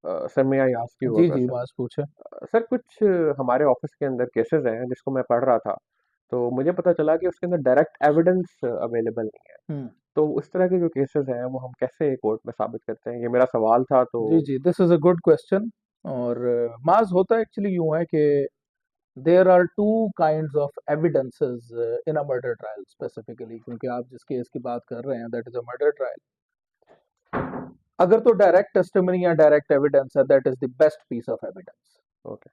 Sir मैं I ask you a जी जी, क्वेश्चन। बात पूछे। सर कुछ हमारे ऑफिस के अंदर केसेस हैं जिसको मैं पढ़ रहा था, तो मुझे पता चला कि उसके अंदर डायरेक्ट एविडेंस अवेलेबल नहीं है। हम्म। तो उस तरह के जो केसेस हैं वो हम कैसे कोर्ट में साबित करते हैं, ये मेरा सवाल था। तो जी जी, this is a good question. और माज होता एक्चुअली यूं है कि there are two kinds of evidences in a murder trial specifically, क्योंकि आप जिस केस की बात कर रहे हैं that is a murder trial. अगर तो डायरेक्ट टेस्टिमनी या डायरेक्ट एविडेंस है, that is the best piece of evidence. Okay.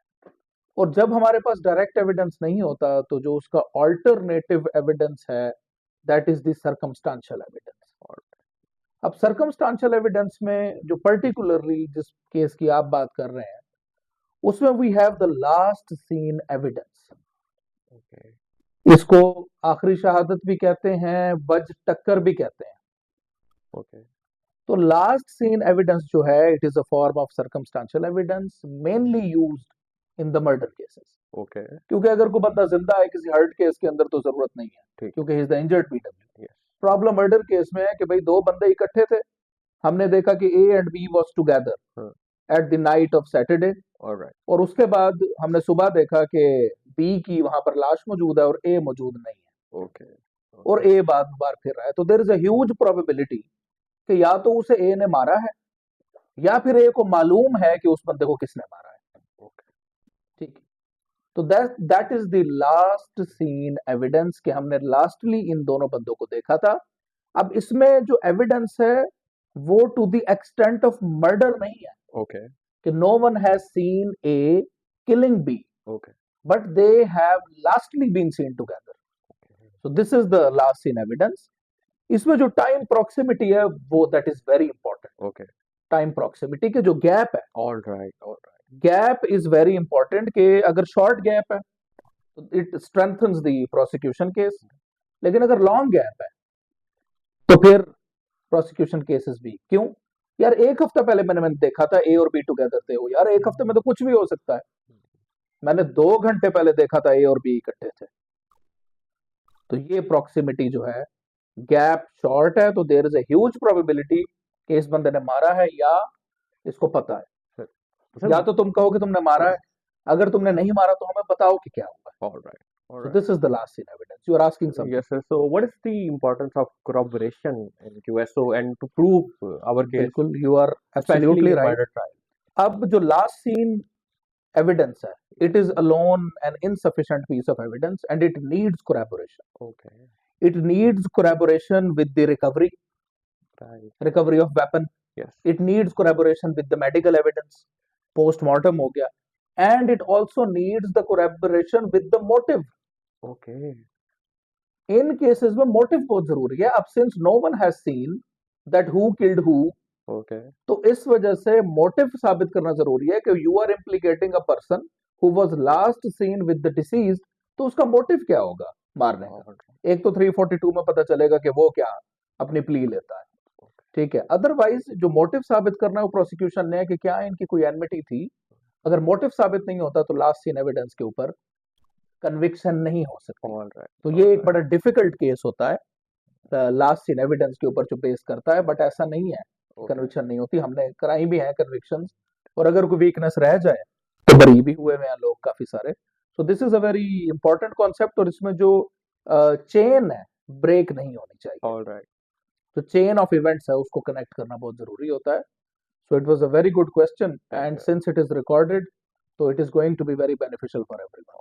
और जब हमारे पास डायरेक्ट एविडेंस नहीं होता तो जो उसका ऑल्टरनेटिव एविडेंस है, that is the circumstantial evidence. अब सर्कमस्टांशियल एविडेंस में जो पर्टिकुलरली जिस केस की आप बात कर रहे हैं, उसमें we have the last seen evidence. Okay. इसको आखिरी शहादत भी कहते हैं, बज टक्कर भी कहते हैं। ओके। तो लास्ट सीन एविडेंस जो है, it is a form of circumstantial evidence mainly used in the murder cases. Okay. क्योंकि अगर कोई बंदा जिंदा है किसी हर्ट केस के अंदर तो जरूरत नहीं है, ठीक। क्योंकि he is the injured PW. Yes. Problem murder case में है कि भाई दो बंदे इकट्ठे थे, हमने देखा कि A and B was together हाँ। At the night of Saturday. Alright. और उसके बाद हमने सुबह देखा कि बी की वहां पर लाश मौजूद है और ए मौजूद नहीं है, ओके। और ओके। ए बार फिर रहा है। तो there is a huge probability कि या तो उसे ए ने मारा है, या फिर ए को मालूम है कि उस बंदे को किसने मारा है। ओके। ठीक है। तो that is the last seen evidence कि हमने लास्टली इन दोनों बंदों को देखा था। अब इसमें जो एविडेंस है वो to the extent of murder नहीं है, ओके। कि no one has seen a killing B, okay. But they have lastly been seen together. So this is the last seen evidence. इसमें जो टाइम प्रोक्सिमिटी है वो that is very important. Okay. Time proximity के जो gap है, alright. Alright. Gap is very important. कि अगर short gap है तो it strengthens the prosecution case, लेकिन अगर लॉन्ग गैप है तो फिर प्रोसिक्यूशन केसेस भी क्यों। यार एक हफ्ता पहले मैंने देखा था ए और बी टुगेदर थे, वो यार एक हफ्ते में तो कुछ भी हो सकता है। मैंने 2 घंटे पहले देखा था ए और बी इकट्ठे थे। तो ये प्रॉक्सिमिटी जो है, गैप शॉर्ट है तो there is a huge probability कि इस बंदे ने मारा है या इसको पता है। सर या तो तुम कहो कि तुमने मारा है, अगर तुमने नहीं मारा तो हमें बताओ कि क्या हुआ है। Alright. So alright. This is the last seen evidence. You are asking something. Yes, sir. So, what is the importance of corroboration in QSO and to prove our case, बिल्कुल, you are especially absolutely in right. murder trial? अब जो last seen evidence है, it is alone an insufficient piece of evidence and it needs collaboration. Okay. It needs collaboration with the Right. Recovery of weapon. Yes. It needs collaboration with the medical evidence, postmortem हो गया। And it also needs the collaboration with the motive. Okay. इन cases में motive बहुत जरूरी है। अब since no one has seen that who killed who, Okay. तो इस वजह से मोटिव साबित करना जरूरी है कि you are implicating a person who was last seen with the deceased. तो उसका मोटिव क्या होगा मारने का। Alright. एक तो 342 में पता चलेगा कि वो क्या अपनी प्ली लेता है, ठीक है। अदरवाइज जो मोटिव साबित करना है वो प्रोसिक्यूशन ने है कि क्या इनकी कोई एनमिटी थी। अगर मोटिव साबित नहीं होता तो लास्ट सीन एविडेंस के ऊपर कन्विक्शन नहीं हो सकती। Alright. तो ये एक Alright. बड़ा डिफिकल्ट केस होता है लास्ट सीन एविडेंस के ऊपर जो बेस करता है, बट ऐसा नहीं है Okay. कन्विक्शन नहीं होती। हमने कराई भी है कन्विक्शन, और अगर कोई वीकनेस रह जाए तो बरी भी हुए हैं लोग काफी सारे। सो this is a very important concept. और इसमें जो चेन है ब्रेक नहीं होनी चाहिए। Alright. तो चेन ऑफ इवेंट्स है उसको कनेक्ट करना बहुत जरूरी होता है। So it was a very good question, Thank and you. Since it is recorded तो it is going to be very beneficial for everyone.